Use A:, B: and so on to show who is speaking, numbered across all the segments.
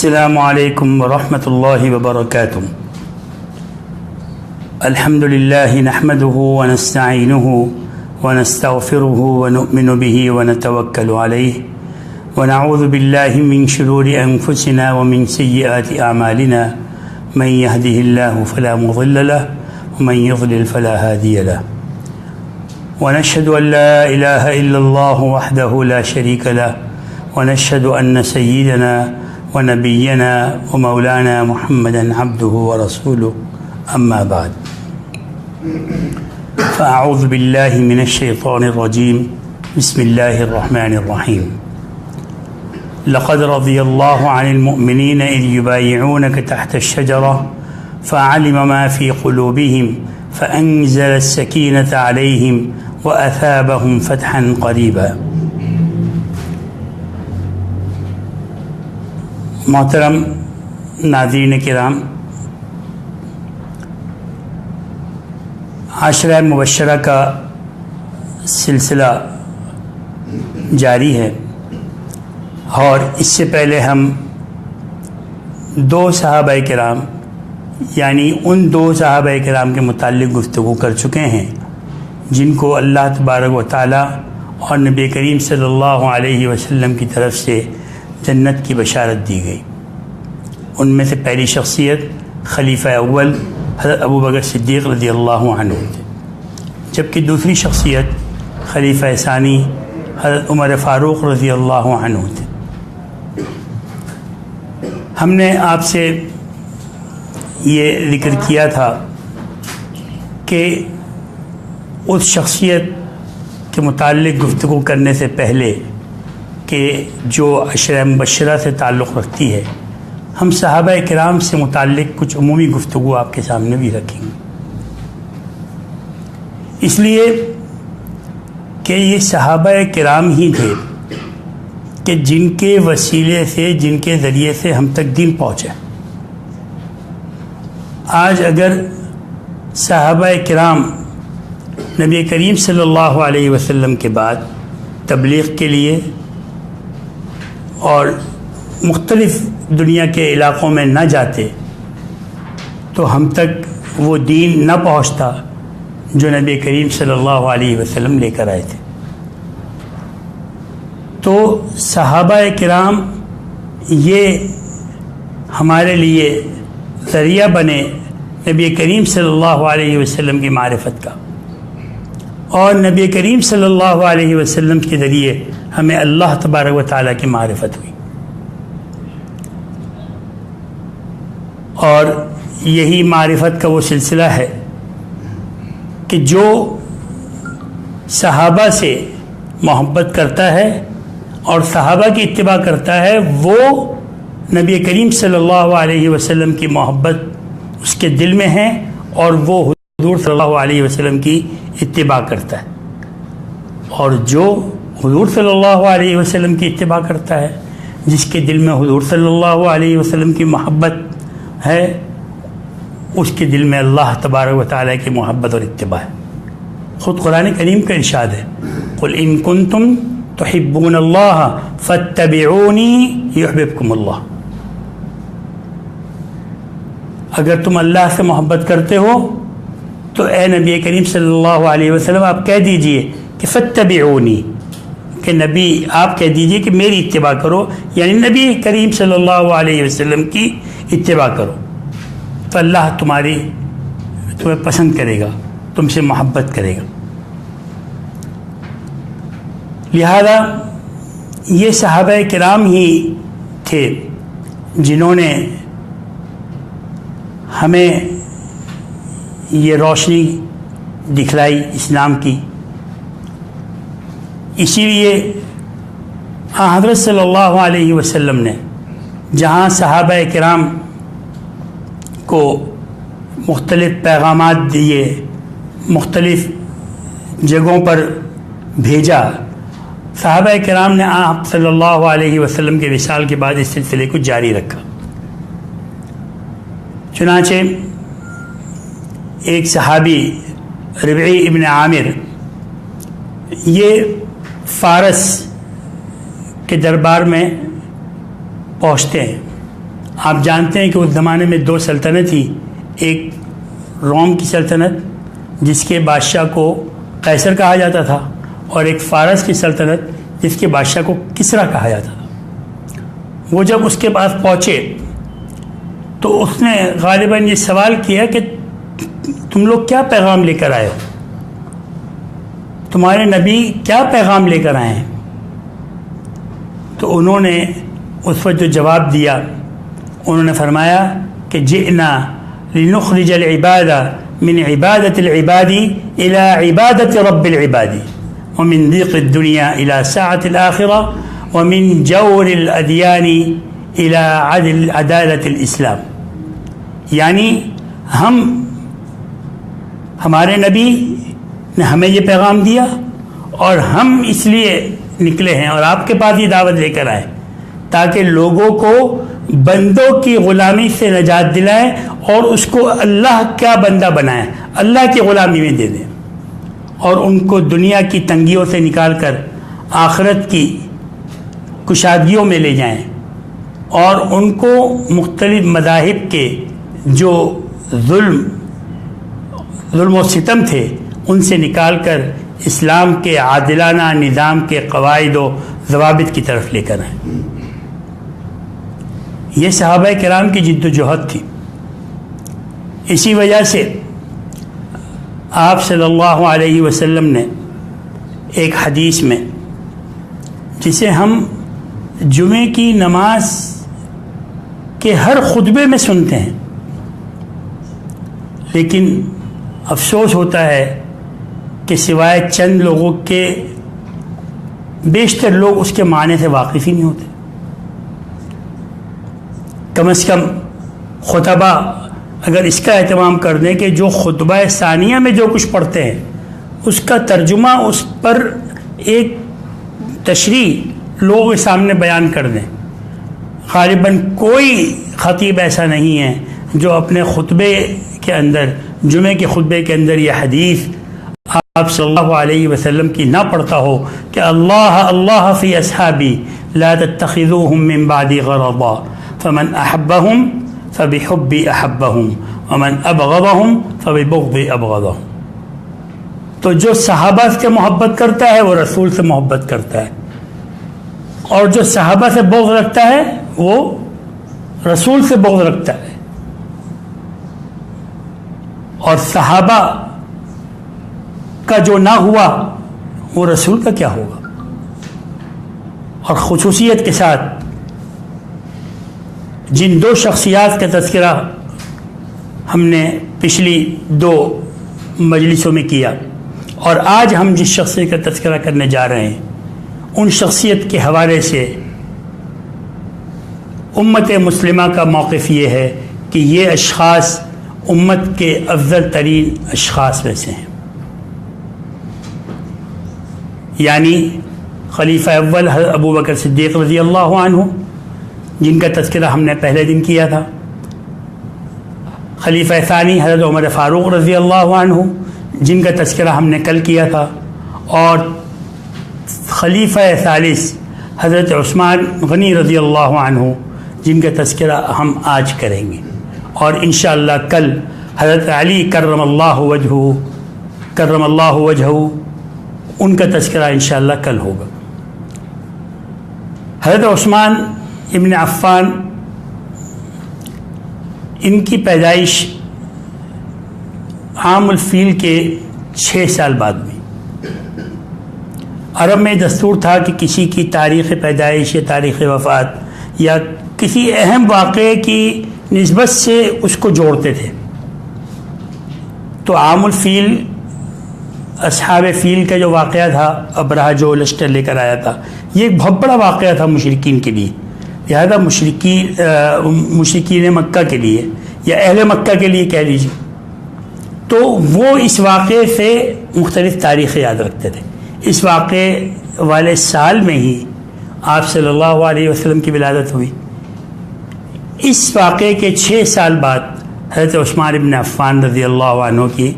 A: السلام علیکم ورحمۃ اللہ وبرکاتہ۔ الحمد للہ نحمده ونستعینه ونستغفره ونؤمن به ونتوکل علیہ ونعوذ باللہ من شرور انفسنا ومن سیئات اعمالنا من يهده الله فلا مضل له ومن يضلل فلا هادي له ونشهد ان لا اله الا الله وحده لا شريك له ونشهد ان سيدنا ونبينا ومولانا محمدا عبده ورسوله أما بعد فأعوذ بالله من الشيطان الرجيم بسم الله الرحمن الرحيم لقد رضي الله عن المؤمنين إذ يبايعونك تحت الشجرة فعلم ما في قلوبهم فأنزل السكينة عليهم وأثابهم فتحا قريبا۔ محترم ناظرین کرام، عشرہ مبشرہ کا سلسلہ جاری ہے، اور اس سے پہلے ہم دو صحابہ کرام یعنی ان دو صحابہ کرام کے متعلق گفتگو کر چکے ہیں جن کو اللہ تبارک و تعالی اور نبی کریم صلی اللہ علیہ وسلم کی طرف سے جنت کی بشارت دی گئی۔ ان میں سے پہلی شخصیت خلیفہ اول حضرت ابو بکر صدیق رضی اللہ عنہ تھے، جبکہ دوسری شخصیت خلیفہ ثانی حضرت عمر فاروق رضی اللہ عنہ تھے۔ ہم نے آپ سے یہ ذکر کیا تھا کہ اس شخصیت کے متعلق گفتگو کرنے سے پہلے کہ جو عشرہ مبشرہ سے تعلق رکھتی ہے، ہم صحابہ کرام سے متعلق کچھ عمومی گفتگو آپ کے سامنے بھی رکھیں گے، اس لیے کہ یہ صحابہ کرام ہی تھے کہ جن کے وسیلے سے، جن کے ذریعے سے ہم تک دین پہنچے۔ آج اگر صحابہ کرام نبی کریم صلی اللہ علیہ وسلم کے بعد تبلیغ کے لیے اور مختلف دنیا کے علاقوں میں نہ جاتے تو ہم تک وہ دین نہ پہنچتا جو نبی کریم صلی اللہ علیہ وسلم لے کر آئے تھے۔ تو صحابہ کرام یہ ہمارے لیے ذریعہ بنے نبی کریم صلی اللہ علیہ وسلم کی معرفت کا، اور نبی کریم صلی اللہ علیہ وسلم کے ذریعے ہمیں اللہ تبارک و تعالیٰ کی معرفت ہوئی، اور یہی معرفت کا وہ سلسلہ ہے کہ جو صحابہ سے محبت کرتا ہے اور صحابہ کی اتباع کرتا ہے، وہ نبی کریم صلی اللہ علیہ وسلم کی محبت اس کے دل میں ہے، اور وہ حضور صلی اللہ علیہ وسلم کی اتباع کرتا ہے۔ اور جو حضور صلی اللہ علیہ وسلم کی اتباع کرتا ہے، جس کے دل میں حضور صلی اللہ علیہ وسلم کی محبت ہے، اس کے دل میں اللہ تبارک و تعالیٰ کی محبت اور اتباع ہے۔ خود قرآن کریم کا ارشاد ہے، قل ان کنتم تحبون اللہ فاتبعونی یحببکم اللہ۔ اگر تم اللہ سے محبت کرتے ہو تو اے نبی کریم صلی اللہ علیہ وسلم آپ کہہ دیجئے کہ فاتبعونی، کہ نبی آپ کہہ دیجئے کہ میری اتباع کرو، یعنی نبی کریم صلی اللہ علیہ وسلم کی اتباع کرو، تو اللہ تمہیں پسند کرے گا، تم سے محبت کرے گا۔ لہذا یہ صحابہ کرام ہی تھے جنہوں نے ہمیں یہ روشنی دکھلائی اسلام کی۔ اسی لیے حضرت صلی اللہ علیہ وسلم نے جہاں صحابہ کرام کو مختلف پیغامات دیے، مختلف جگہوں پر بھیجا، صحابہ کرام نے آپ صلی اللہ علیہ وسلم کے وصال کے بعد اس سلسلے کو جاری رکھا۔ چنانچہ ایک صحابی ربعی ابن عامر یہ فارس کے دربار میں پہنچتے ہیں آپ جانتے ہیں کہ اس زمانے میں 2 سلطنت تھی، ایک روم کی سلطنت جس کے بادشاہ کو قیصر کہا جاتا تھا، اور ایک فارس کی سلطنت جس کے بادشاہ کو کسریٰ کہا جاتا تھا۔ وہ جب اس کے پاس پہنچے تو اس نے غالباً یہ سوال کیا کہ تم لوگ کیا پیغام لے کر آئے ہو، تمہارے نبی کیا پیغام لے کر آئے ہیں؟ تو انہوں نے اس وقت جو جواب دیا، انہوں نے فرمایا کہ جئنا لنخرج العباد من عبادة العباد إلى عبادة رب العباد ومن ضيق الدنيا إلى سعة الآخرة ومن جور الأديان إلى عدالة الإسلام۔ یعنی ہمارے نبی نے ہمیں یہ پیغام دیا اور ہم اس لیے نکلے ہیں اور آپ کے پاس یہ دعوت لے کر آئے تاکہ لوگوں کو بندوں کی غلامی سے نجات دلائیں اور اس کو اللہ کا بندہ بنائیں، اللہ کی غلامی میں دے دیں، اور ان کو دنیا کی تنگیوں سے نکال کر آخرت کی کشادگیوں میں لے جائیں، اور ان کو مختلف مذاہب کے جو ظلم و ستم تھے ان سے نکال کر اسلام کے عادلانہ نظام کے قواعد و ضوابط کی طرف لے کر آئیں۔ یہ صحابہ کرام کی جد و جہد تھی۔ اسی وجہ سے آپ صلی اللہ علیہ وسلم نے ایک حدیث میں، جسے ہم جمعے کی نماز کے ہر خطبے میں سنتے ہیں، لیکن افسوس ہوتا ہے کہ سوائے چند لوگوں کے بیشتر لوگ اس کے معنی سے واقف ہی نہیں ہوتے۔ کم از کم خطبہ اگر اس کا اہتمام کر دیں کہ جو خطبہ ثانیہ میں جو کچھ پڑھتے ہیں اس کا ترجمہ، اس پر ایک تشریح لوگوں کے سامنے بیان کر دیں۔ غالباً کوئی خطیب ایسا نہیں ہے جو اپنے خطبے کے اندر، جمعے کے خطبے کے اندر یہ حدیث آپ صلی اللہ علیہ وسلم کی نہ پڑھتا ہو کہ اللہ فی اصحابی لا تتخذوهم من بعدی غرضا فمن احبهم فبحبی احبهم ومن ابغضهم فببغضی ابغضهم۔ تو جو صحابہ سے محبت کرتا ہے وہ رسول سے محبت کرتا ہے، اور جو صحابہ سے بغض رکھتا ہے وہ رسول سے بغض رکھتا ہے، اور صحابہ کا جو نہ ہوا وہ رسول کا کیا ہوگا۔ اور خصوصیت کے ساتھ جن 2 شخصیات کا تذکرہ ہم نے پچھلی 2 مجلسوں میں کیا، اور آج ہم جس شخصیت کا تذکرہ کرنے جا رہے ہیں، ان شخصیت کے حوالے سے امت مسلمہ کا موقف یہ ہے کہ یہ اشخاص امت کے افضل ترین اشخاص میں سے ہیں۔ یعنی خلیفہ اول حضرت ابو بکر صدیق رضی اللہ عنہ، جن کا تذکرہ ہم نے پہلے دن کیا تھا، خلیفہ ثانی حضرت عمر فاروق رضی اللہ عنہ، جن کا تذکرہ ہم نے کل کیا تھا، اور خلیفہ ثالث حضرت عثمان غنی رضی اللہ عنہ، جن کا تذکرہ ہم آج کریں گے، اور انشاءاللہ کل حضرت علی کرم اللہ وجہہ ان کا تذکرہ انشاءاللہ کل ہوگا۔ حضرت عثمان ابن عفان، ان کی پیدائش عام الفیل کے 6 سال بعد ہوئی۔ عرب میں دستور تھا کہ کسی کی تاریخ پیدائش یا تاریخ وفات یا کسی اہم واقعے کی نسبت سے اس کو جوڑتے تھے، تو عام الفیل اصحاب فیل کا جو واقعہ تھا، ابرہہ جو لشکر لے کر آیا تھا، یہ ایک بہت بڑا واقعہ تھا مشرکین کے لیے، لہذا مشرکین مکہ کے لیے یا اہل مکہ کے لیے کہہ لیجیے، تو وہ اس واقعے سے مختلف تاریخیں یاد رکھتے تھے۔ اس واقعے والے سال میں ہی آپ صلی اللہ علیہ وسلم کی ولادت ہوئی۔ اس واقعے کے 6 سال بعد حضرت عثمان ابن عفان رضی اللہ عنہ کی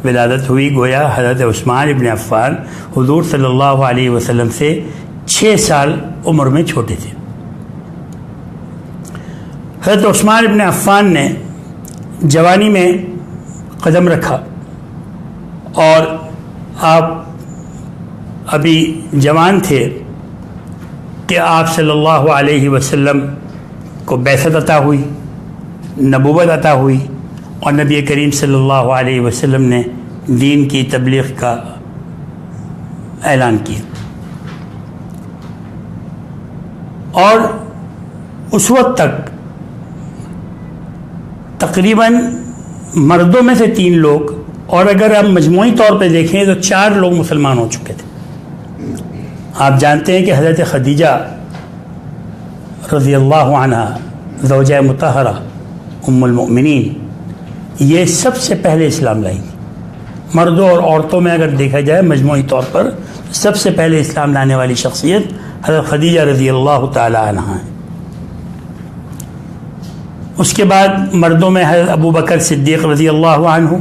A: ولادت ہوئی۔ گویا حضرت عثمان ابن عفان حضور صلی اللہ علیہ وسلم سے 6 سال عمر میں چھوٹے تھے۔ حضرت عثمان ابن عفان نے جوانی میں قدم رکھا اور آپ ابھی جوان تھے کہ آپ صلی اللہ علیہ وسلم کو بعثت عطا ہوئی، نبوت عطا ہوئی، اور نبی کریم صلی اللہ علیہ وسلم نے دین کی تبلیغ کا اعلان کیا. اور اس وقت تک تقریباً مردوں میں سے 3 لوگ، اور اگر ہم مجموعی طور پہ دیکھیں تو 4 لوگ مسلمان ہو چکے تھے. آپ جانتے ہیں کہ حضرت خدیجہ رضی اللہ عنہ زوجہ مطہرہ ام المؤمنین یہ سب سے پہلے اسلام لائی تھی. مردوں اور عورتوں میں اگر دیکھا جائے مجموعی طور پر سب سے پہلے اسلام لانے والی شخصیت حضرت خدیجہ رضی اللہ تعالی عنہ ہے. اس کے بعد مردوں میں حضرت ابو بکر صدیق رضی اللہ عنہ،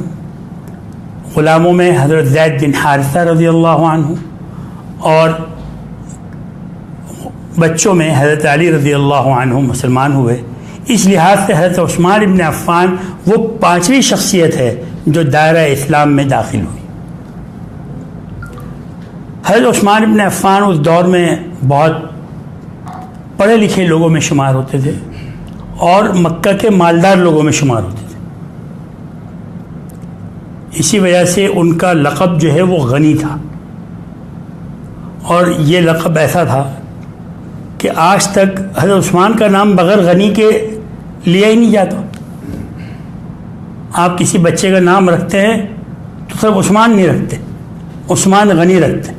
A: غلاموں میں حضرت زید بن حارثہ رضی اللہ عنہ، اور بچوں میں حضرت علی رضی اللہ عنہ مسلمان ہوئے. اس لحاظ سے حضرت عثمان ابن عفان وہ 5ویں شخصیت ہے جو دائرہ اسلام میں داخل ہوئی. حضرت عثمان ابن عفان اس دور میں بہت پڑھے لکھے لوگوں میں شمار ہوتے تھے اور مکہ کے مالدار لوگوں میں شمار ہوتے تھے. اسی وجہ سے ان کا لقب جو ہے وہ غنی تھا، اور یہ لقب ایسا تھا کہ آج تک حضرت عثمان کا نام بغیر غنی کے لیا ہی نہیں جاتا. آپ کسی بچے کا نام رکھتے ہیں تو صرف عثمان نہیں رکھتے، عثمان غنی رکھتے.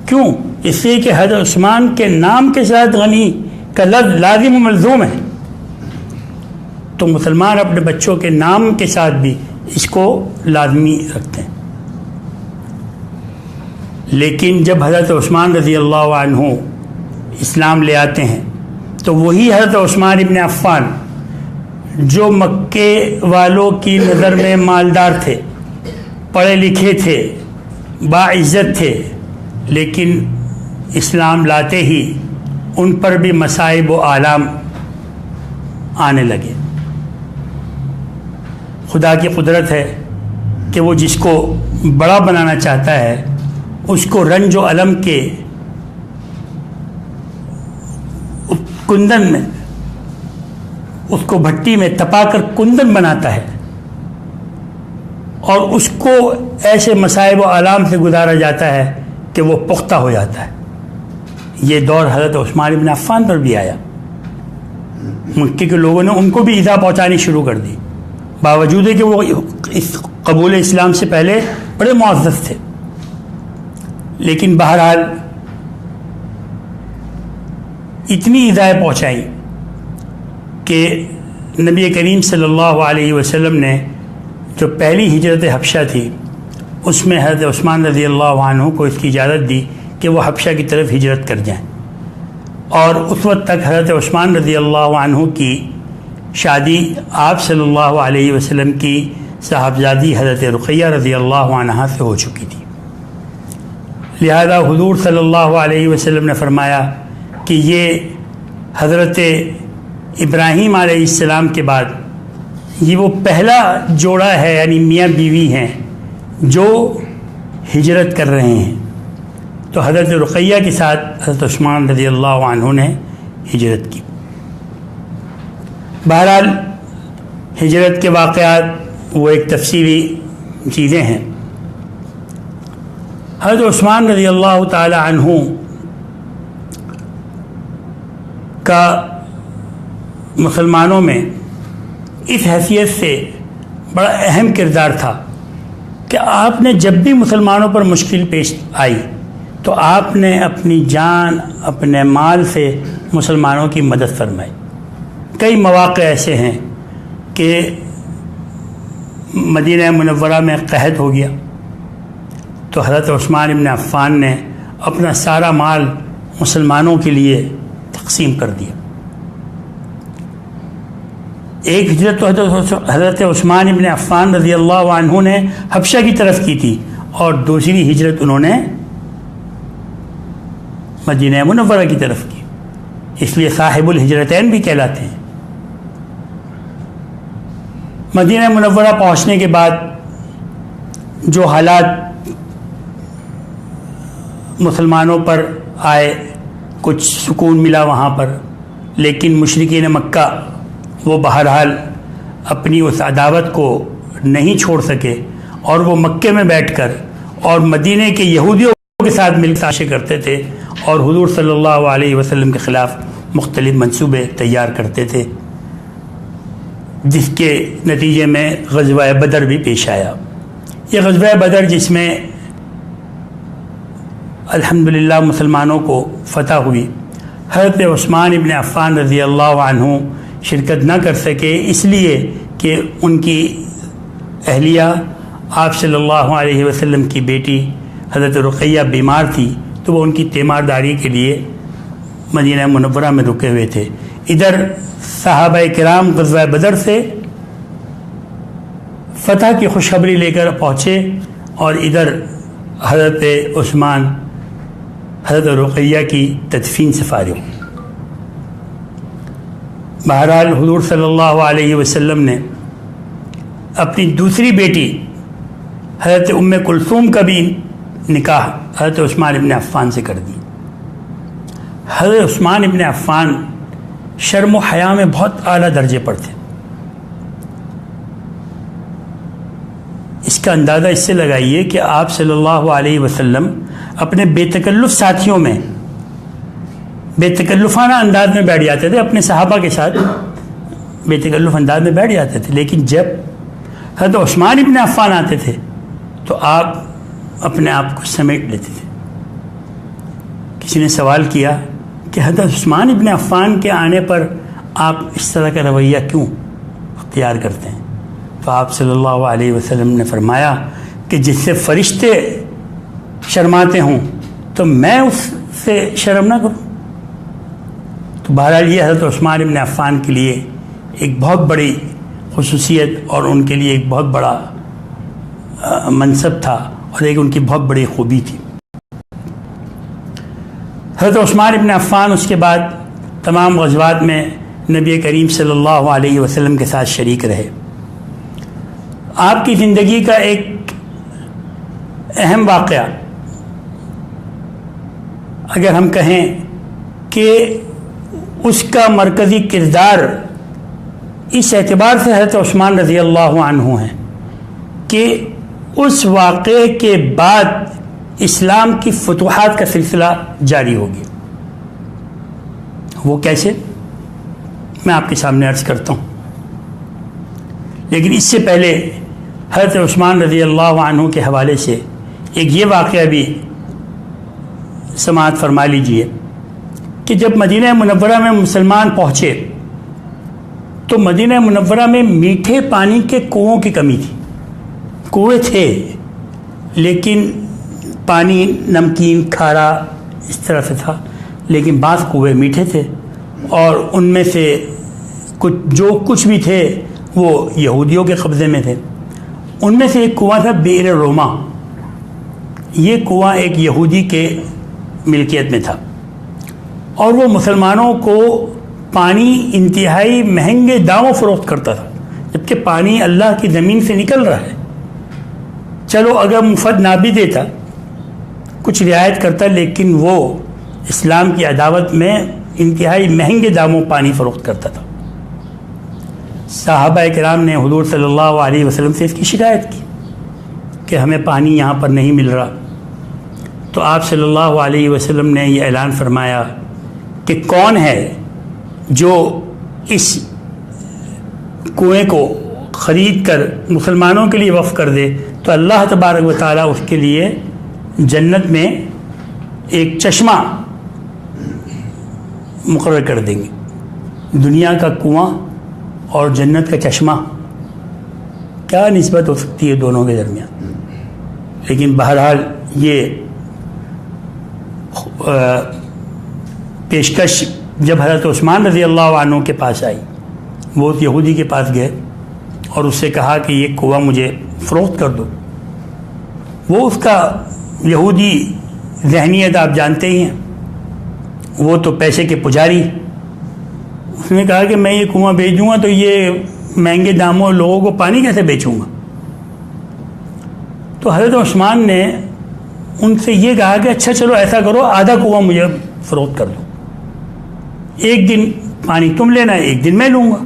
A: کیوں؟ اس لیے کہ حضرت عثمان کے نام کے ساتھ غنی کا لفظ لازم و ملزوم ہے، تو مسلمان اپنے بچوں کے نام کے ساتھ بھی اس کو لازمی رکھتے ہیں. لیکن جب حضرت عثمان رضی اللہ عنہ اسلام لے آتے ہیں تو وہی حضرت عثمان ابن عفان جو مکے والوں کی نظر میں مالدار تھے، پڑھے لکھے تھے، باعزت تھے، لیکن اسلام لاتے ہی ان پر بھی مصائب و آلام آنے لگے. خدا کی قدرت ہے کہ وہ جس کو بڑا بنانا چاہتا ہے اس کو رنج و الم کے کندن میں، اس کو بھٹی میں تپا کر کندن بناتا ہے، اور اس کو ایسے مصائب و آلام سے گزارا جاتا ہے کہ وہ پختہ ہو جاتا ہے. یہ دور حضرت عثمان بن عفان پر بھی آیا. مکے کے لوگوں نے ان کو بھی ایذا پہنچانی شروع کر دی، باوجود کہ وہ اس قبول اسلام سے پہلے بڑے معزز تھے. لیکن بہرحال اتنی ایذائیں پہنچائیں کہ نبی کریم صلی اللہ علیہ وسلم نے جو پہلی ہجرت حبشہ تھی اس میں حضرت عثمان رضی اللہ عنہ کو اس کی اجازت دی کہ وہ حبشہ کی طرف ہجرت کر جائیں. اور اس وقت تک حضرت عثمان رضی اللہ عنہ کی شادی آپ صلی اللہ علیہ وسلم کی صاحبزادی حضرت رقیہ رضی اللہ عنہ سے ہو چکی تھی. لہذا حضور صلی اللہ علیہ وسلم نے فرمایا کہ یہ حضرت ابراہیم علیہ السلام کے بعد یہ وہ پہلا جوڑا ہے، یعنی میاں بیوی ہیں جو ہجرت کر رہے ہیں. تو حضرت رقیہ کے ساتھ حضرت عثمان رضی اللہ عنہ نے ہجرت کی. بہرحال ہجرت کے واقعات وہ ایک تفصیلی چیزیں ہیں. حضرت عثمان رضی اللہ تعالی عنہ کا مسلمانوں میں اس حیثیت سے بڑا اہم کردار تھا کہ آپ نے جب بھی مسلمانوں پر مشکل پیش آئی تو آپ نے اپنی جان اپنے مال سے مسلمانوں کی مدد فرمائی. کئی مواقع ایسے ہیں کہ مدینہ منورہ میں قحط ہو گیا تو حضرت عثمان بن عفان نے اپنا سارا مال مسلمانوں کے لیے تقسیم کر دیا. ایک ہجرت تو حضرت عثمان بن عفان رضی اللہ عنہ نے حبشہ کی طرف کی تھی، اور دوسری ہجرت انہوں نے مدینہ منورہ کی طرف کی، اس لیے صاحب الہجرتین بھی کہلاتے ہیں. مدینہ منورہ پہنچنے کے بعد جو حالات مسلمانوں پر آئے، کچھ سکون ملا وہاں پر، لیکن مشرکین مکہ وہ بہرحال اپنی اس عداوت کو نہیں چھوڑ سکے، اور وہ مکے میں بیٹھ کر اور مدینے کے یہودیوں کے ساتھ مل سازشیں کرتے تھے اور حضور صلی اللہ علیہ وسلم کے خلاف مختلف منصوبے تیار کرتے تھے، جس کے نتیجے میں غزوہ بدر بھی پیش آیا۔ یہ غزوہ بدر جس میں الحمدللہ مسلمانوں کو فتح ہوئی، حضرت عثمان ابن عفان رضی اللہ عنہ شرکت نہ کر سکے، اس لیے کہ ان کی اہلیہ آپ صلی اللہ علیہ وسلم کی بیٹی حضرت رقیہ بیمار تھی، تو وہ ان کی تیمارداری کے لیے مدینہ منورہ میں رکے ہوئے تھے۔ ادھر صحابہ کرام غزوہ بدر سے فتح کی خوشخبری لے کر پہنچے، اور ادھر حضرت عثمان حضرت رقیہ کی تدفین سے فارغ۔ بہرحال حضور صلی اللہ علیہ وسلم نے اپنی دوسری بیٹی حضرت ام کلثوم کا بھی نکاح حضرت عثمان ابن عفان سے کر دی۔ حضرت عثمان ابن عفان شرم و حیا میں بہت اعلیٰ درجے پر تھے۔ اس کا اندازہ اس سے لگائیے کہ آپ صلی اللہ علیہ وسلم اپنے بے تکلف ساتھیوں میں بے تکلفانہ انداز میں بیٹھ جاتے تھے، اپنے صحابہ کے ساتھ بے تکلف انداز میں بیٹھ جاتے تھے، لیکن جب حضرت عثمان ابن عفان آتے تھے تو آپ اپنے آپ کو سمیٹ لیتے تھے۔ کسی نے سوال کیا کہ حضرت عثمان ابن عفان کے آنے پر آپ اس طرح کا رویہ کیوں اختیار کرتے ہیں؟ تو آپ صلی اللہ علیہ وسلم نے فرمایا کہ جس سے فرشتے شرماتے ہوں تو میں اس سے شرم نہ کروں۔ تو بہرحال یہ حضرت عثمان ابن عفان کے لیے ایک بہت بڑی خصوصیت اور ان کے لیے ایک بہت بڑا منصب تھا، اور ایک ان کی بہت بڑی خوبی تھی۔ حضرت عثمان ابن عفان اس کے بعد تمام غزوات میں نبی کریم صلی اللہ علیہ وسلم کے ساتھ شریک رہے۔ آپ کی زندگی کا ایک اہم واقعہ اگر ہم کہیں کہ اس کا مرکزی کردار اس اعتبار سے حضرت عثمان رضی اللہ عنہ ہیں کہ اس واقعے کے بعد اسلام کی فتوحات کا سلسلہ جاری ہو گیا۔ وہ کیسے، میں آپ کے سامنے عرض کرتا ہوں، لیکن اس سے پہلے حضرت عثمان رضی اللہ عنہ کے حوالے سے ایک یہ واقعہ بھی سماعت فرما لیجئے کہ جب مدینہ منورہ میں مسلمان پہنچے تو مدینہ منورہ میں میٹھے پانی کے کنوؤں کی کمی تھی۔ کنویں تھے لیکن پانی نمکین کھارا اس طرح سے تھا، لیکن بعض کنویں میٹھے تھے، اور ان میں سے جو کچھ بھی تھے وہ یہودیوں کے قبضے میں تھے۔ ان میں سے ایک کنواں تھا بئر روما، یہ کنواں ایک یہودی کے ملکیت میں تھا، اور وہ مسلمانوں کو پانی انتہائی مہنگے داموں فروخت کرتا تھا، جبکہ پانی اللہ کی زمین سے نکل رہا ہے۔ چلو اگر مفت نہ بھی دیتا، کچھ رعایت کرتا، لیکن وہ اسلام کی عداوت میں انتہائی مہنگے داموں پانی فروخت کرتا تھا۔ صحابہ کرام نے حضور صلی اللہ علیہ وسلم سے اس کی شکایت کی کہ ہمیں پانی یہاں پر نہیں مل رہا، تو آپ صلی اللہ علیہ وسلم نے یہ اعلان فرمایا کہ کون ہے جو اس کنویں کو خرید کر مسلمانوں کے لیے وقف کر دے تو اللہ تبارک و تعالیٰ اس کے لیے جنت میں ایک چشمہ مقرر کر دیں گے۔ دنیا کا کنواں اور جنت کا چشمہ، کیا نسبت ہو سکتی ہے دونوں کے درمیان؟ لیکن بہرحال یہ پیشکش جب حضرت عثمان رضی اللہ عنہ کے پاس آئی، وہ اس یہودی کے پاس گئے اور اس سے کہا کہ یہ کنواں مجھے فروخت کر دو۔ وہ اس کا یہودی ذہنیت آپ جانتے ہی ہیں، وہ تو پیسے کے پجاری۔ اس نے کہا کہ میں یہ کنواں بیچ دوں گا تو یہ مہنگے داموں لوگوں کو پانی کیسے بیچوں گا؟ تو حضرت عثمان نے ان سے یہ کہا کہ اچھا چلو ایسا کرو، آدھا کنواں مجھے فروخت کر دو، ایک دن پانی تم لینا، ایک دن میں لوں گا۔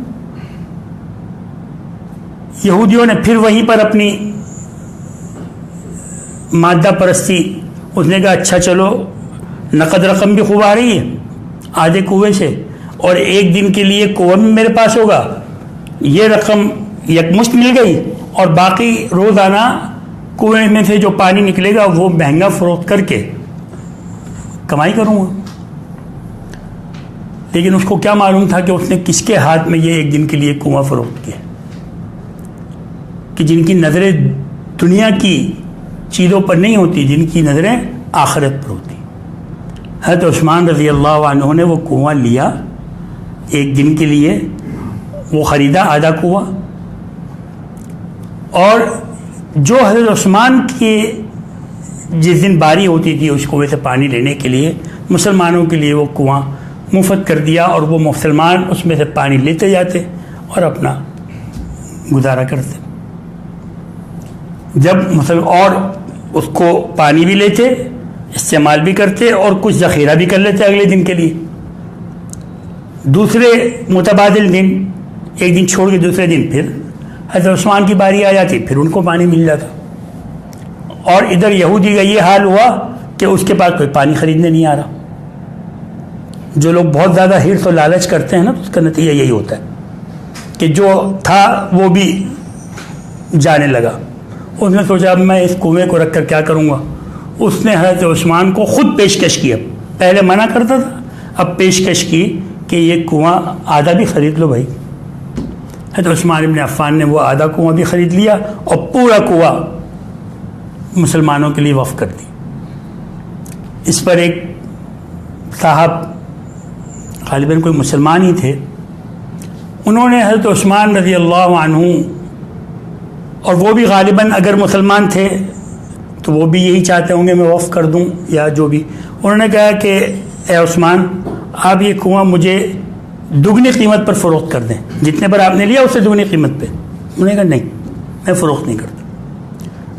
A: یہودیوں نے پھر وہیں پر اپنی مادہ پرستی، اس نے کہا اچھا چلو نقد رقم بھی خوب آ رہی ہے آدھے کنویں سے، اور ایک دن کے لیے کنواں بھی میرے پاس ہوگا، یہ رقم یکمشت مل گئی، اور باقی روزانہ کنویں میں سے جو پانی نکلے گا وہ مہنگا فروخت کر کے کمائی کروں گا۔ لیکن اس کو کیا معلوم تھا کہ اس نے کس کے ہاتھ میں یہ ایک دن کے لیے کنواں فروخت کیا، کہ جن کی نظریں دنیا کی چیزوں پر نہیں ہوتی، جن کی نظریں آخرت پر ہوتی۔ حضرت عثمان رضی اللہ عنہ نے وہ کنواں لیا ایک دن کے لیے، وہ خریدا آدھا کنواں، اور جو حضرت عثمان کی جس دن باری ہوتی تھی اس کنویں سے پانی لینے کے لیے، مسلمانوں کے لیے وہ کنواں مفت کر دیا، اور وہ مسلمان اس میں سے پانی لیتے جاتے اور اپنا گزارا کرتے۔ جب اور اس کو پانی بھی لیتے، استعمال بھی کرتے، اور کچھ ذخیرہ بھی کر لیتے اگلے دن کے لیے۔ دوسرے متبادل دن، ایک دن چھوڑ کے دوسرے دن پھر حضرت عثمان کی باری آ جاتی، پھر ان کو پانی مل جاتا۔ اور ادھر یہودی کا یہ حال ہوا کہ اس کے پاس کوئی پانی خریدنے نہیں آ رہا۔ جو لوگ بہت زیادہ حرص و لالچ کرتے ہیں نا، تو اس کا نتیجہ یہی ہوتا ہے کہ جو تھا وہ بھی جانے لگا۔ اس نے سوچا اب میں اس کنویں کو رکھ کر کیا کروں گا۔ اس نے حضرت عثمان کو خود پیشکش کی، پہلے منع کرتا تھا، اب پیشکش کی کہ یہ کنواں آدھا بھی خرید لو بھائی۔ حضرت عثمان ابن عفان نے وہ آدھا کنواں بھی خرید لیا اور پورا کنواں مسلمانوں کے لیے وقف کر دی۔ اس پر ایک صاحب غالباً کوئی مسلمان ہی تھے، انہوں نے حضرت عثمان رضی اللہ عنہ، اور وہ بھی غالباً اگر مسلمان تھے تو وہ بھی یہی چاہتے ہوں گے میں وقف کر دوں یا جو بھی، انہوں نے کہا کہ اے عثمان آپ یہ کنواں مجھے دگنی قیمت پر فروخت کر دیں، جتنے پر آپ نے لیا اس سے دگنی قیمت پہ۔ انہوں نے کہا نہیں میں فروخت نہیں کرتا۔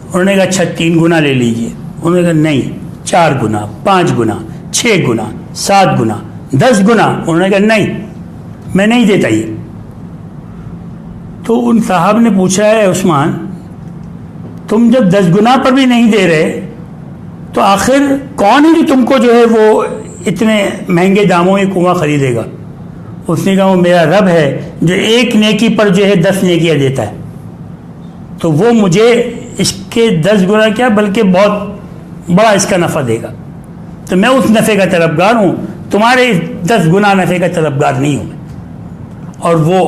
A: انہوں نے کہا اچھا 3 گنا لے لیجئے۔ انہوں نے کہا نہیں 4 گنا، 5 گنا، 6 گنا، 7 گنا، 10 گنا۔ انہوں نے کہا نہیں میں نہیں دیتا یہ۔ تو ان صاحب نے پوچھا ہے عثمان تم جب 10 گنا پر بھی نہیں دے رہے تو آخر کون ہے جو تم کو جو ہے وہ اتنے مہنگے داموں میں کنواں خریدے گا؟ اس نے کہا وہ میرا رب ہے جو ایک نیکی پر جو ہے 10 نیکیاں دیتا ہے، تو وہ مجھے اس کے 10 گنا کیا بلکہ بہت بڑا اس کا نفع دے گا، تو میں اس نفع کا طلبگار ہوں، تمہارے 10 گنا نفع کا طلبگار نہیں ہوں۔ اور وہ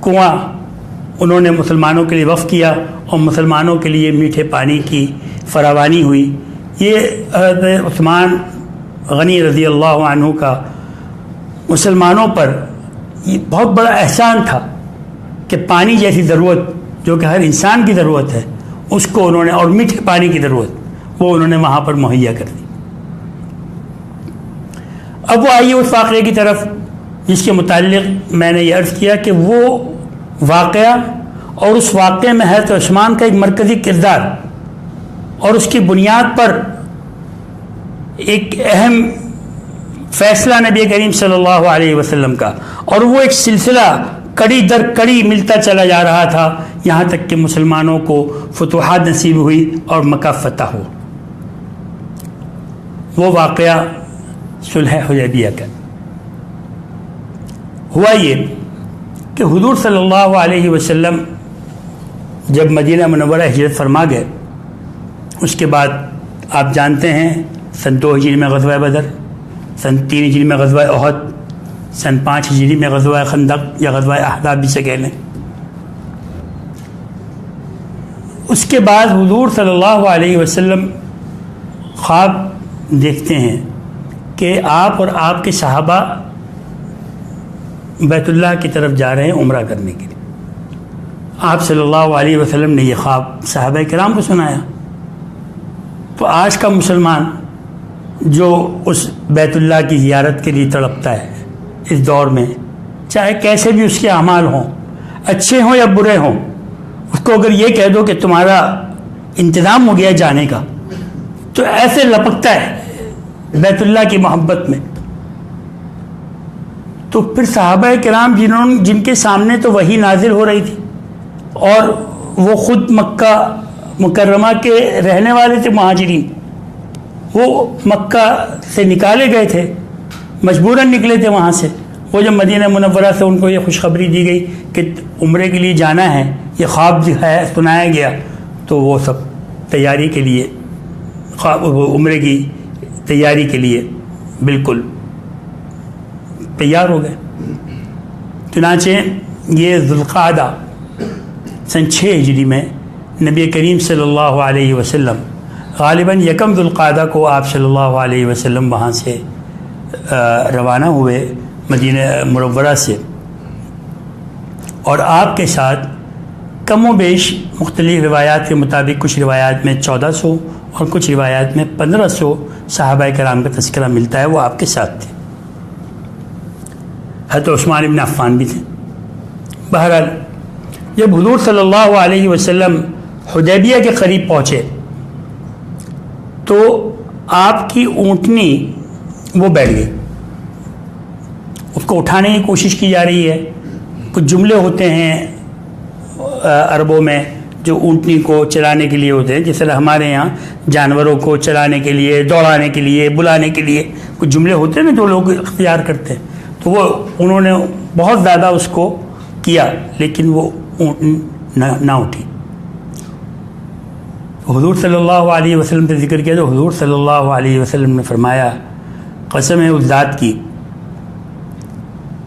A: کنواں انہوں نے مسلمانوں کے لیے وقف کیا اور مسلمانوں کے لیے میٹھے پانی کی فراوانی ہوئی۔ یہ حضرت عثمان غنی رضی اللہ عنہ کا مسلمانوں پر یہ بہت بڑا احسان تھا کہ پانی جیسی ضرورت جو کہ ہر انسان کی ضرورت ہے اس کو انہوں نے، اور میٹھے پانی کی ضرورت وہ انہوں نے وہاں پر مہیا کر دی۔ اب وہ آئیے اس واقعے کی طرف جس کے متعلق میں نے یہ عرض کیا کہ وہ واقعہ اور اس واقعے میں حضرت عثمان کا ایک مرکزی کردار اور اس کی بنیاد پر ایک اہم فیصلہ نبی کریم صلی اللہ علیہ وسلم کا، اور وہ ایک سلسلہ کڑی در کڑی ملتا چلا جا رہا تھا یہاں تک کہ مسلمانوں کو فتوحات نصیب ہوئی اور مکہ فتح ہو۔ وہ واقعہ صلح حدیبیہ کا ہوا یہ کہ حضور صلی اللہ علیہ وسلم جب مدینہ منورہ ہجرت فرما گئے، اس کے بعد آپ جانتے ہیں سن 2 ہجری میں غزوہ بدر، سن 3 ہجری میں غزوہ احد، سن 5 ہجری میں غزوہ خندق یا غزوہ احزاب بھی سے کہہ لیں۔ اس کے بعد حضور صلی اللہ علیہ وسلم خواب دیکھتے ہیں کہ آپ اور آپ کے صحابہ بیت اللہ کی طرف جا رہے ہیں عمرہ کرنے کے لیے۔ آپ صلی اللہ علیہ وسلم نے یہ خواب صحابہ کرام کو سنایا۔ تو آج کا مسلمان جو اس بیت اللہ کی زیارت کے لیے تڑپتا ہے اس دور میں، چاہے کیسے بھی اس کے اعمال ہوں، اچھے ہوں یا برے ہوں، اس کو اگر یہ کہہ دو کہ تمہارا انتظام ہو گیا جانے کا، تو ایسے لپکتا ہے بیت اللہ کی محبت میں۔ تو پھر صحابہ کرام جن کے سامنے تو وحی نازل ہو رہی تھی، اور وہ خود مکہ مکرمہ کے رہنے والے تھے، مہاجرین، وہ مکہ سے نکالے گئے تھے، مجبوراً نکلے تھے وہاں سے۔ وہ جب مدینہ منورہ سے ان کو یہ خوشخبری دی گئی کہ عمرے کے لیے جانا ہے، یہ خواب ہے سنایا گیا، تو وہ سب تیاری کے لیے، عمرے کی تیاری کے لیے بالکل تیار ہو گئے۔ چنانچہ یہ ذوالقعدہ سن 6 ہجری میں نبی کریم صلی اللہ علیہ وسلم غالباً یکم ذوالقعدہ کو آپ صلی اللہ علیہ وسلم وہاں سے روانہ ہوئے مدینہ منورہ سے، اور آپ کے ساتھ کم و بیش مختلف روایات کے مطابق کچھ روایات میں 1400 اور کچھ روایات میں 1500 صحابہ کرام کا تذکرہ ملتا ہے، وہ آپ کے ساتھ تھے۔ حضرت عثمان بن عفان بھی تھے۔ بہرحال جب حضور صلی اللہ علیہ وسلم حدیبیہ کے قریب پہنچے تو آپ کی اونٹنی وہ بیٹھ گئی، اس کو اٹھانے کی کوشش کی جا رہی ہے۔ کچھ جملے ہوتے ہیں عربوں میں جو اونٹنی کو چلانے کے لیے ہوتے ہیں، جس طرح ہمارے یہاں جانوروں کو چلانے کے لیے، دوڑانے کے لیے، بلانے کے لیے کچھ جملے ہوتے ہیں نا جو لوگ اختیار کرتے ہیں، تو وہ انہوں نے بہت زیادہ اس کو کیا، لیکن وہ اونٹنی نہ اٹھی۔ حضور صلی اللہ علیہ وسلم سے ذکر کیا تو حضور صلی اللہ علیہ وسلم نے فرمایا، قسم ہے اس ذات کی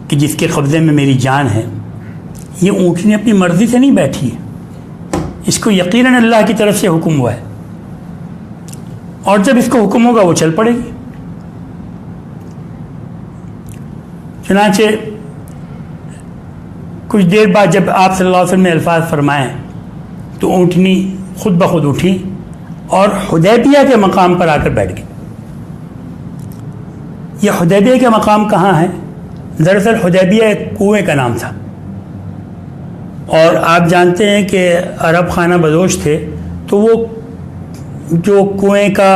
A: کہ جس کے قبضے میں میری جان ہے، یہ اونٹنی اپنی مرضی سے نہیں بیٹھی ہے، اس کو یقیناً اللہ کی طرف سے حکم ہوا ہے، اور جب اس کو حکم ہوگا وہ چل پڑے گی۔ چنانچہ کچھ دیر بعد جب آپ صلی اللہ علیہ وسلم نے الفاظ فرمائے تو اونٹنی خود بخود اٹھی اور حدیبیہ کے مقام پر آ کر بیٹھ گئی۔ یہ حدیبیہ کے مقام کہاں ہے؟ دراصل حدیبیہ ایک کنویں کا نام تھا، اور آپ جانتے ہیں کہ عرب خانہ بدوش تھے، تو وہ جو کنویں کا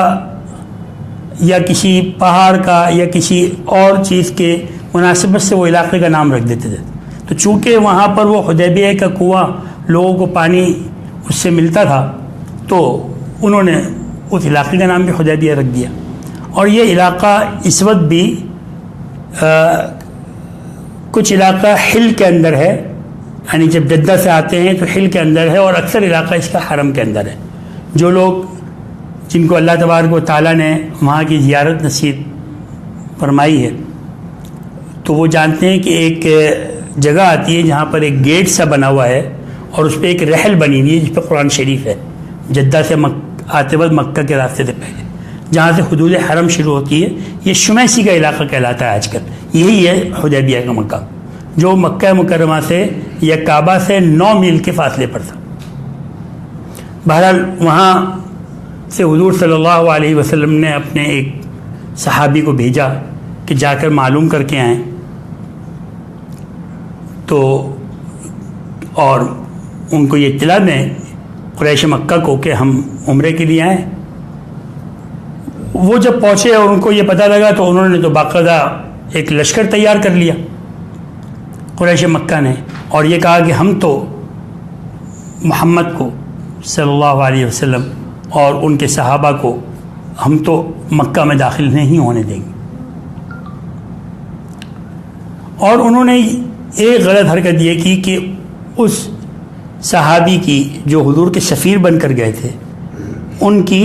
A: یا کسی پہاڑ کا یا کسی اور چیز کے مناسبت سے وہ علاقے کا نام رکھ دیتے تھے۔ تو چونکہ وہاں پر وہ حدیبیہ کا کنواں لوگوں کو پانی اس سے ملتا تھا، تو انہوں نے اس علاقے کا نام بھی حدیبیہ رکھ دیا۔ اور یہ علاقہ اس وقت بھی کچھ علاقہ حل کے اندر ہے، یعنی جب جدہ سے آتے ہیں تو حل کے اندر ہے، اور اکثر علاقہ اس کا حرم کے اندر ہے۔ جو لوگ جن کو اللہ تبارک و تعالیٰ نے وہاں کی زیارت نصیب فرمائی ہے، تو وہ جانتے ہیں کہ ایک جگہ آتی ہے جہاں پر ایک گیٹ سا بنا ہوا ہے، اور اس پہ ایک رحل بنی ہوئی ہے جس پہ قرآن شریف ہے، جدہ سے آتے وقت مکہ کے راستے سے پہلے، جہاں سے حدود حرم شروع ہوتی ہے۔ یہ شمیسی کا علاقہ کہلاتا ہے آج کل، یہی ہے حدیبیہ کا مقام، جو مکہ مکرمہ سے یا کعبہ سے 9 میل کے فاصلے پر تھا۔ بہرحال وہاں سے حضور صلی اللہ علیہ وسلم نے اپنے ایک صحابی کو بھیجا کہ جا کر معلوم کر کے آئیں، تو اور ان کو یہ اطلاع دیں قریش مکہ کو کہ ہم عمرے کے لیے آئیں۔ وہ جب پہنچے اور ان کو یہ پتہ لگا تو انہوں نے تو باقاعدہ ایک لشکر تیار کر لیا قریش مکہ نے، اور یہ کہا کہ ہم تو محمد کو صلی اللہ علیہ وسلم اور ان کے صحابہ کو ہم تو مکہ میں داخل نہیں ہونے دیں گے۔ اور انہوں نے ایک غلط حرکت یہ کی کہ اس صحابی کی جو حضور کے سفیر بن کر گئے تھے، ان کی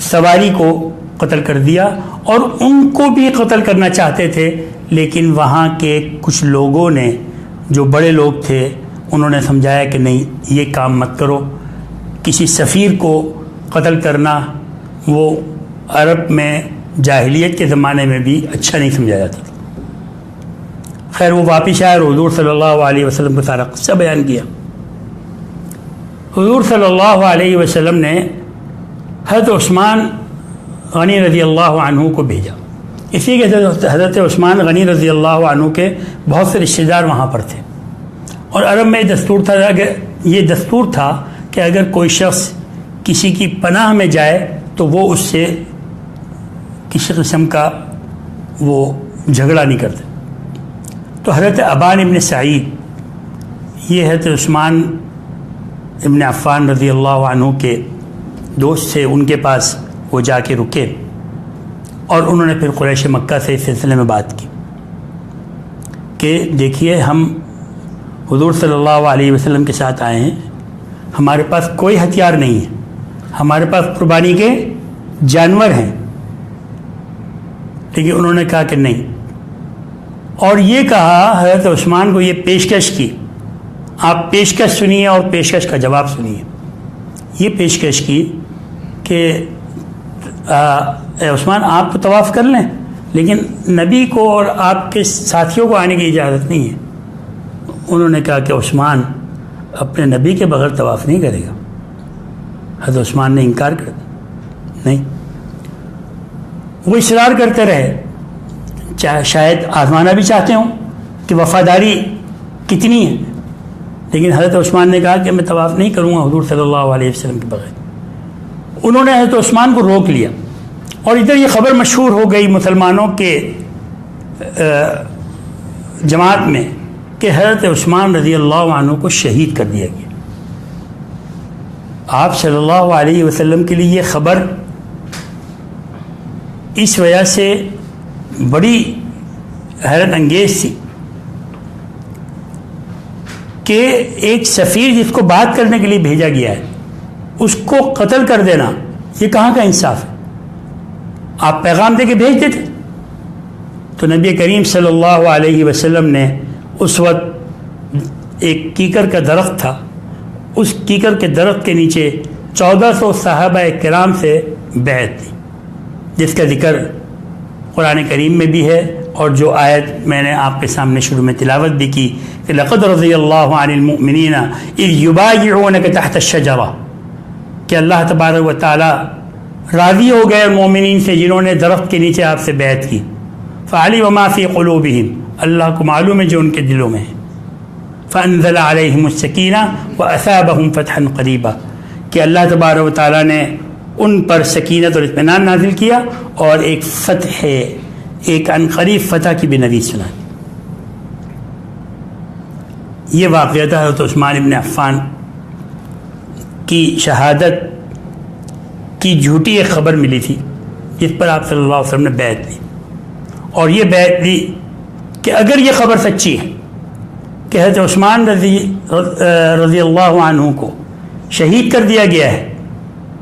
A: سواری کو قتل کر دیا، اور ان کو بھی قتل کرنا چاہتے تھے، لیکن وہاں کے کچھ لوگوں نے جو بڑے لوگ تھے انہوں نے سمجھایا کہ نہیں، یہ کام مت کرو۔ کسی سفیر کو قتل کرنا وہ عرب میں جاہلیت کے زمانے میں بھی اچھا نہیں سمجھا جاتا تھا۔ خیر وہ واپس آئے اور حضور صلی اللہ علیہ وسلم کو سارا قصہ بیان کیا۔ حضور صلی اللہ علیہ وسلم نے حضرت عثمان غنی رضی اللہ عنہ کو بھیجا۔ اسی کے حضرت عثمان غنی رضی اللہ عنہ کے بہت سے رشتہ دار وہاں پر تھے، اور عرب میں دستور تھا، یہ دستور تھا کہ اگر کوئی شخص کسی کی پناہ میں جائے تو وہ اس سے کسی قسم کا وہ جھگڑا نہیں کرتے. تو حضرت ابان ابن سعید یہ حضرت عثمان ابن عفان رضی اللہ عنہ کے دوست تھے، ان کے پاس وہ جا کے رکے اور انہوں نے پھر قریش مکہ سے اس سلسلے میں بات کی کہ دیکھیے ہم حضور صلی اللہ علیہ وسلم کے ساتھ آئے ہیں، ہمارے پاس کوئی ہتھیار نہیں ہے، ہمارے پاس قربانی کے جانور ہیں. لیکن انہوں نے کہا کہ نہیں، اور یہ کہا حضرت عثمان کو، یہ پیشکش کی، آپ پیشکش سنیے اور پیشکش کا جواب سنیے. یہ پیشکش کی کہ اے عثمان آپ تو طواف کر لیں، لیکن نبی کو اور آپ کے ساتھیوں کو آنے کی اجازت نہیں ہے. انہوں نے کہا کہ عثمان اپنے نبی کے بغیر طواف نہیں کرے گا. حضرت عثمان نے انکار کر دیا، نہیں. وہ اصرار کرتے رہے، شاید آزمانا بھی چاہتے ہوں کہ وفاداری کتنی ہے، لیکن حضرت عثمان نے کہا کہ میں طواف نہیں کروں گا حضور صلی اللہ علیہ وسلم کے بغیر. انہوں نے حضرت عثمان کو روک لیا، اور ادھر یہ خبر مشہور ہو گئی مسلمانوں کے جماعت میں کہ حضرت عثمان رضی اللہ عنہ کو شہید کر دیا گیا. آپ صلی اللہ علیہ وسلم کے لیے یہ خبر اس وجہ سے بڑی حیرت انگیز تھی کہ ایک سفیر جس کو بات کرنے کے لیے بھیجا گیا ہے اس کو قتل کر دینا، یہ کہاں کا انصاف ہے؟ آپ پیغام دے کے بھیج دیتے. تو نبی کریم صلی اللہ علیہ وسلم نے اس وقت ایک کیکر کا درخت تھا، اس کیکر کے درخت کے نیچے 1400 صحابہ کرام سے بیعت دی، جس کا ذکر قرآن کریم میں بھی ہے، اور جو آیت میں نے آپ کے سامنے شروع میں تلاوت بھی کی کہ لقد رضی اللہ عن المؤمنین اذ یبایعونک تحت الشجرہ، کہ اللہ تبارک و تعالی راضی ہو گئے مومنین سے جنہوں نے درخت کے نیچے آپ سے بیعت کی. فعلم ما فی قلوبہم، اللہ کو معلوم ہے جو ان کے دلوں میں ہے. فانزل علیہم السکینہ واثابہم فتحا قریبا، کہ اللہ تبارک و تعالی نے ان پر سکینت اور اطمینان نازل کیا اور ایک فتح، ایک عنقریب فتح کی بھی نوید سنائی. یہ واقعہ تھا حضرت عثمان ابن عفان کی شہادت کی جھوٹی ایک خبر ملی تھی جس پر آپ صلی اللہ علیہ وسلم نے بیعت دی، اور یہ بیعت دی کہ اگر یہ خبر سچی ہے کہ حضرت عثمان رضی اللہ عنہ کو شہید کر دیا گیا ہے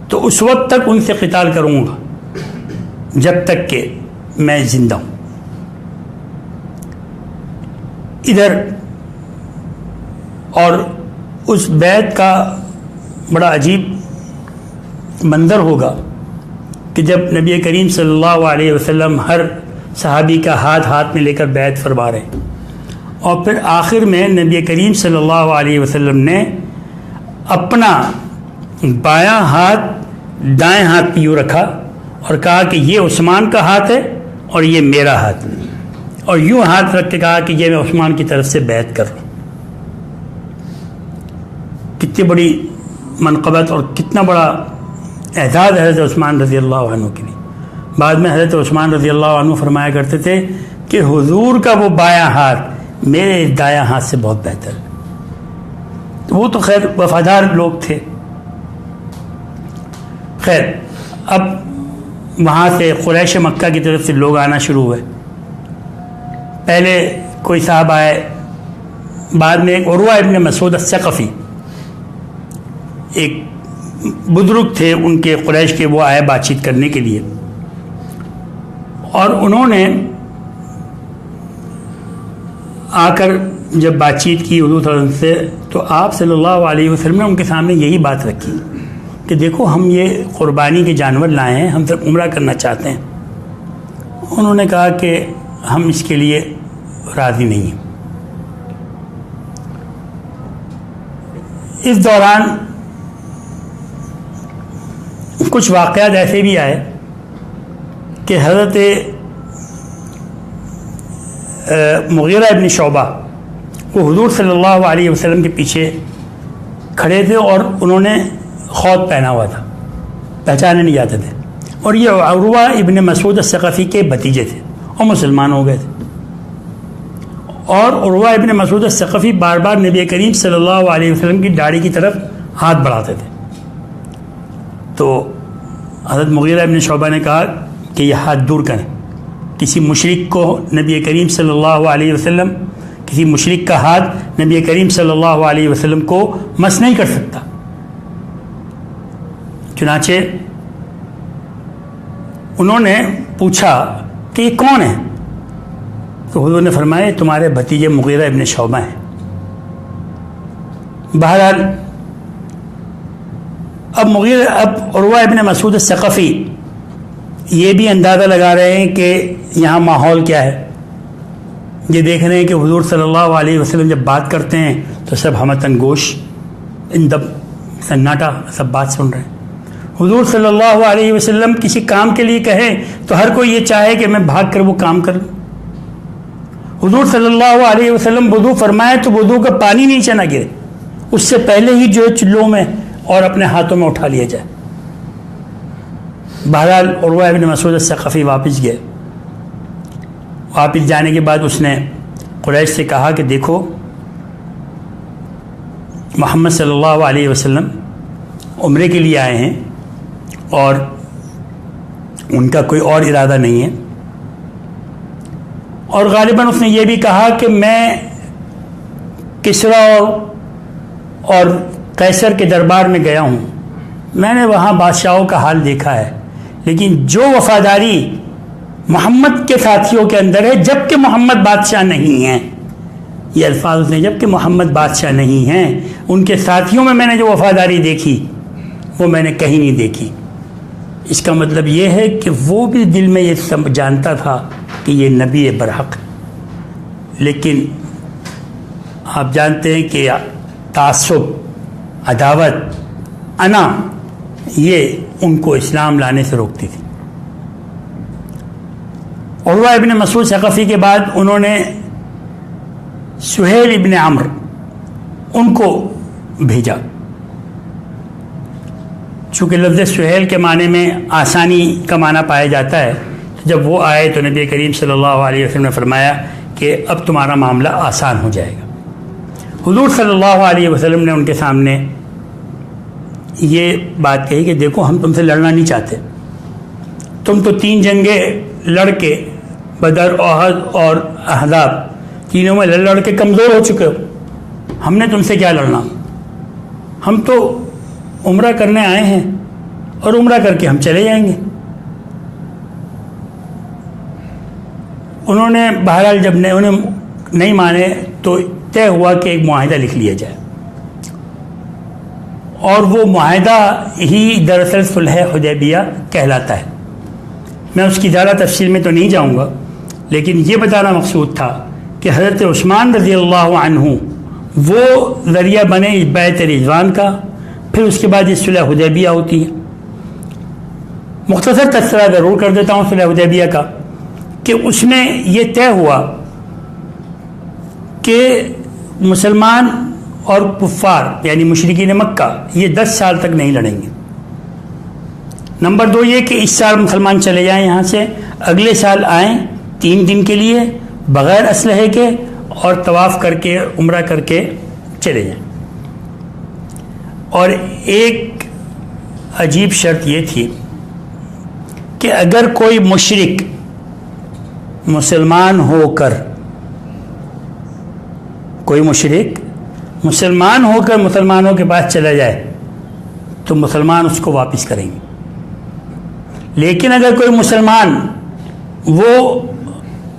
A: تو اس وقت تک ان سے قتال کروں گا جب تک کہ میں زندہ ہوں. ادھر اور اس بیعت کا بڑا عجیب منظر ہوگا کہ جب نبی کریم صلی اللہ علیہ وسلم ہر صحابی کا ہاتھ میں لے کر بیعت فرما رہے ہیں، اور پھر آخر میں نبی کریم صلی اللہ علیہ وسلم نے اپنا بایاں ہاتھ دائیں ہاتھ پہ یوں رکھا اور کہا کہ یہ عثمان کا ہاتھ ہے اور یہ میرا ہاتھ ہے، اور یوں ہاتھ رکھ کے کہا کہ یہ میں عثمان کی طرف سے بیعت کر رہا ہوں. کتنی بڑی منقبت اور کتنا بڑا اعزاز حضرت عثمان رضی اللہ عنہ کے لیے. بعد میں حضرت عثمان رضی اللہ عنہ فرمایا کرتے تھے کہ حضور کا وہ بایاں ہاتھ میرے دایاں ہاتھ سے بہت بہتر ہے. وہ تو خیر وفادار لوگ تھے. خیر اب وہاں سے قریش مکہ کی طرف سے لوگ آنا شروع ہوئے. پہلے کوئی صاحب آئے، بعد میں ایک عروہ ابن مسعود الثقفی ایک بزرگ تھے ان کے قریش کے، وہ آئے بات چیت کرنے کے لیے، اور انہوں نے آ کر جب بات چیت کی حضور صلی اللہ علیہ وسلم سے تو آپ صلی اللہ علیہ وسلم نے ان کے سامنے یہی بات رکھی کہ دیکھو ہم یہ قربانی کے جانور لائے ہیں، ہم صرف عمرہ کرنا چاہتے ہیں. انہوں نے کہا کہ ہم اس کے لیے راضی نہیں ہیں. اس دوران کچھ واقعات ایسے بھی آئے کہ حضرت مغیرہ ابن شعبہ وہ حضور صلی اللہ علیہ وسلم کے پیچھے کھڑے تھے اور انہوں نے خوط پہنا ہوا تھا، پہچانے نہیں جاتے تھے، اور یہ عروہ ابن مسعود الثقفی کے بھتیجے تھے اور مسلمان ہو گئے تھے. اور عروہ ابن مسعود الثقفی بار بار نبی کریم صلی اللہ علیہ وسلم کی داڑھی کی طرف ہاتھ بڑھاتے تھے. تو حضرت مغیرہ ابن شعبہ نے کہا کہ یہ ہاتھ دور کریں. کسی مشرک کو نبی کریم صلی اللہ علیہ وسلم، کسی مشرک کا ہاتھ نبی کریم صلی اللہ علیہ وسلم کو مس نہیں کر سکتا. چنانچہ انہوں نے پوچھا کہ یہ کون ہے؟ تو حضور نے فرمایا تمہارے بھتیجے مغیرہ ابن شعبہ ہیں. بہرحال اب عروہ ابن مسعود الثقفی یہ بھی اندازہ لگا رہے ہیں کہ یہاں ماحول کیا ہے. یہ دیکھ رہے ہیں کہ حضور صلی اللہ علیہ وسلم جب بات کرتے ہیں تو سب ہمتن گوش، اندب سناٹا، سب بات سن رہے ہیں. حضور صلی اللہ علیہ وسلم کسی کام کے لیے کہیں تو ہر کوئی یہ چاہے کہ میں بھاگ کر وہ کام کر لوں. حضور صلی اللہ علیہ وسلم وضو فرمائے تو وضو کا پانی نیچے نہ گرے، اس سے پہلے ہی جو چلوں میں اور اپنے ہاتھوں میں اٹھا لیا جائے. بہرحال عروہ ابن مسعود الثقفی واپس گئے. واپس جانے کے بعد اس نے قریش سے کہا کہ دیکھو محمد صلی اللہ علیہ وسلم عمرے کے لیے آئے ہیں اور ان کا کوئی اور ارادہ نہیں ہے، اور غالباً اس نے یہ بھی کہا کہ میں کسریٰ اور قیصر کے دربار میں گیا ہوں، میں نے وہاں بادشاہوں کا حال دیکھا ہے، لیکن جو وفاداری محمد کے ساتھیوں کے اندر ہے جب کہ محمد بادشاہ نہیں ہیں، یہ الفاظ نے جب کہ محمد بادشاہ نہیں ہیں، ان کے ساتھیوں میں نے جو وفاداری دیکھی وہ میں نے کہیں نہیں دیکھی. اس کا مطلب یہ ہے کہ وہ بھی دل میں یہ جانتا تھا کہ یہ نبی برحق. لیکن آپ جانتے ہیں کہ تعصب، عداوت، انا، یہ ان کو اسلام لانے سے روکتی تھی. عروہ ابن مسعود ثقفی کے بعد انہوں نے سہیل ابن عمرو ان کو بھیجا. چونکہ لفظ سہیل کے معنی میں آسانی کا معنی پایا جاتا ہے، جب وہ آئے تو نبی کریم صلی اللہ علیہ وسلم نے فرمایا کہ اب تمہارا معاملہ آسان ہو جائے گا. حضور صلی اللہ علیہ وسلم نے ان کے سامنے یہ بات کہی کہ دیکھو ہم تم سے لڑنا نہیں چاہتے، تم تو 3 جنگیں لڑ کے، بدر، احد اور احزاب، تینوں میں لڑ کے کمزور ہو چکے ہو، ہم نے تم سے کیا لڑنا، ہم تو عمرہ کرنے آئے ہیں اور عمرہ کر کے ہم چلے جائیں گے. انہوں نے بہرحال جب انہیں نہیں مانے تو طے ہوا کہ ایک معاہدہ لکھ لیا جائے، اور وہ معاہدہ ہی دراصل صلح حدیبیہ کہلاتا ہے. میں اس کی زیادہ تفصیل میں تو نہیں جاؤں گا، لیکن یہ بتانا مقصود تھا کہ حضرت عثمان رضی اللہ عنہ وہ ذریعہ بنے بیعت رضوان کا، پھر اس کے بعد یہ صلح حدیبیہ ہوتی ہے. مختصر تذکرہ ضرور کر دیتا ہوں صلح حدیبیہ کا، کہ اس میں یہ طے ہوا کہ مسلمان اور کفار یعنی مشرکین مکہ یہ 10 سال تک نہیں لڑیں گے. نمبر 2 یہ کہ اس سال مسلمان چلے جائیں یہاں سے، اگلے سال آئیں 3 دن کے لیے بغیر اسلحے کے اور طواف کر کے عمرہ کر کے چلے جائیں. اور ایک عجیب شرط یہ تھی کہ اگر کوئی مشرک مسلمان ہو کر، کوئی مشرک مسلمان ہو کر مسلمانوں کے پاس چلا جائے تو مسلمان اس کو واپس کریں گے، لیکن اگر کوئی مسلمان وہ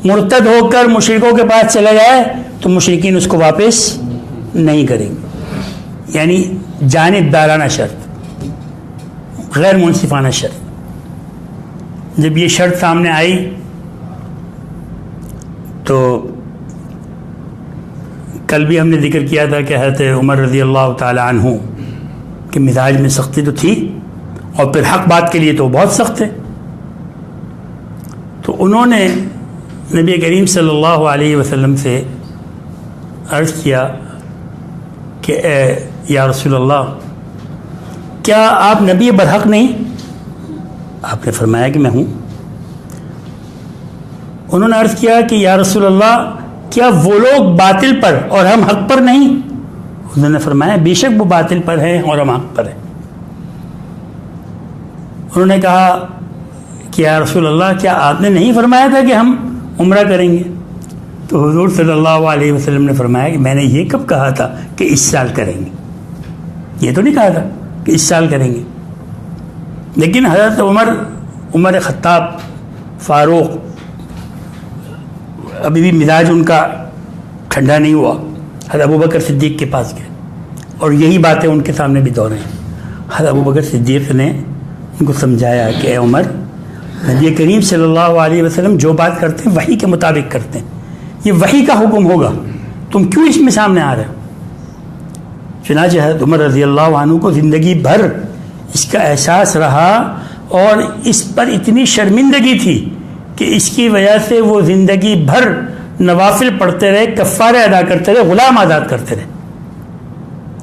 A: مرتد ہو کر مشرکوں کے پاس چلا جائے تو مشرکین اس کو واپس نہیں کریں گے. یعنی جانبدارانہ شرط، غیر منصفانہ شرط. جب یہ شرط سامنے آئی تو کل بھی ہم نے ذکر کیا تھا کہ حضرت عمر رضی اللہ تعالی عنہ کے مزاج میں سختی تو تھی، اور پھر حق بات کے لیے تو بہت سخت ہے. تو انہوں نے نبی کریم صلی اللہ علیہ وسلم سے عرض کیا کہ اے یا رسول اللہ، کیا آپ نبی برحق نہیں؟ آپ نے فرمایا کہ میں ہوں۔ انہوں نے عرض کیا کہ یا رسول اللہ، کیا وہ لوگ باطل پر اور ہم حق پر نہیں؟ انہوں نے فرمایا بے شک وہ باطل پر ہیں اور ہم حق پر ہیں۔ انہوں نے کہا کہ یا رسول اللہ، کیا آپ نے نہیں فرمایا تھا کہ ہم عمرہ کریں گے؟ تو حضور صلی اللہ علیہ وسلم نے فرمایا کہ میں نے یہ کب کہا تھا کہ اس سال کریں گے؟ یہ تو نہیں کہا تھا کہ اس سال کریں گے۔ لیکن حضرت عمر خطاب فاروق ابھی بھی مزاج ان کا ٹھنڈا نہیں ہوا، حضرت ابوبکر صدیق کے پاس گئے اور یہی باتیں ان کے سامنے بھی دہرائیں۔ حضرت ابوبکر صدیق نے ان کو سمجھایا کہ اے عمر، نبی کریم صلی اللہ علیہ وسلم جو بات کرتے ہیں وحی کے مطابق کرتے ہیں، یہ وحی کا حکم ہوگا، تم کیوں اس میں سامنے آ رہے ہو؟ چنانچہ حضرت عمر رضی اللہ عنہ کو زندگی بھر اس کا احساس رہا اور اس پر اتنی شرمندگی تھی کہ اس کی وجہ سے وہ زندگی بھر نوافل پڑھتے رہے، کفارے ادا کرتے رہے، غلام آزاد کرتے رہے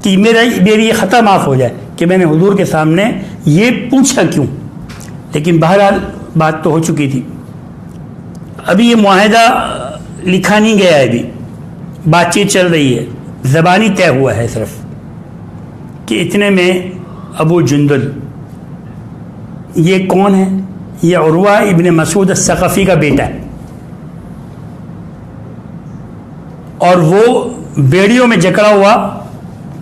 A: کہ میری یہ خطا معاف ہو جائے کہ میں نے حضور کے سامنے یہ پوچھا کیوں۔ لیکن بہرحال بات تو ہو چکی تھی۔ ابھی یہ معاہدہ لکھا نہیں گیا ہے، ابھی بات چیت چل رہی ہے، زبانی طے ہوا ہے صرف کہ اتنے میں ابو جندل، یہ کون ہے؟ یہ عروہ ابن مسعود الثقفی کا بیٹا ہے، اور وہ بیڑیوں میں جکڑا ہوا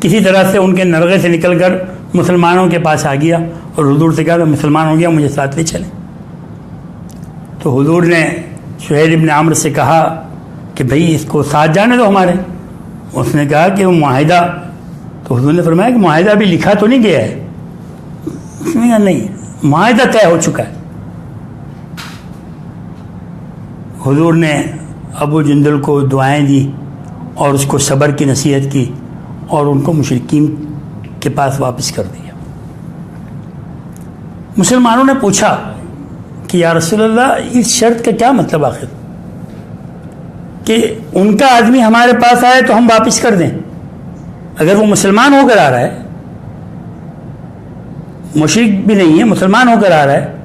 A: کسی طرح سے ان کے نرغے سے نکل کر مسلمانوں کے پاس آ گیا اور حضور سے کہا کہ مسلمان ہو گیا، مجھے ساتھ لے چلیں۔ تو حضور نے سہیل ابن عمرو سے کہا کہ بھئی اس کو ساتھ جانے دو ہمارے۔ اس نے کہا کہ وہ معاہدہ، تو حضور نے فرمایا کہ معاہدہ ابھی لکھا تو نہیں گیا ہے؟ اس نے کہا نہیں، معاہدہ طے ہو چکا ہے۔ حضور نے ابو جندل کو دعائیں دی اور اس کو صبر کی نصیحت کی اور ان کو مشرکین کے پاس واپس کر دیا۔ مسلمانوں نے پوچھا کہ یا رسول اللہ، اس شرط کا کیا مطلب آخر کہ ان کا آدمی ہمارے پاس آئے تو ہم واپس کر دیں؟ اگر وہ مسلمان ہو کر آ رہا ہے، مشرک بھی نہیں ہے، مسلمان ہو کر آ رہا ہے،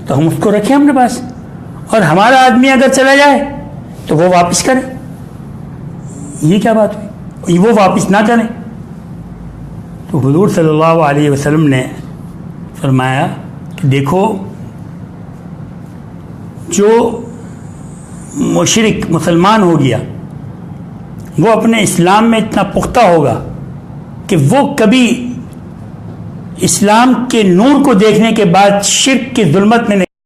A: تو ہم اس کو رکھیں اپنے پاس، اور ہمارا آدمی اگر چلا جائے تو وہ واپس کرے۔ یہ کیا بات ہوئی؟ وہ واپس نہ کریں۔ تو حضور صلی اللہ علیہ وسلم نے فرمایا کہ دیکھو، جو مشرک مسلمان ہو گیا وہ اپنے اسلام میں اتنا پختہ ہوگا کہ وہ کبھی اسلام کے نور کو دیکھنے کے بعد شرک کی ظلمت میں نہیں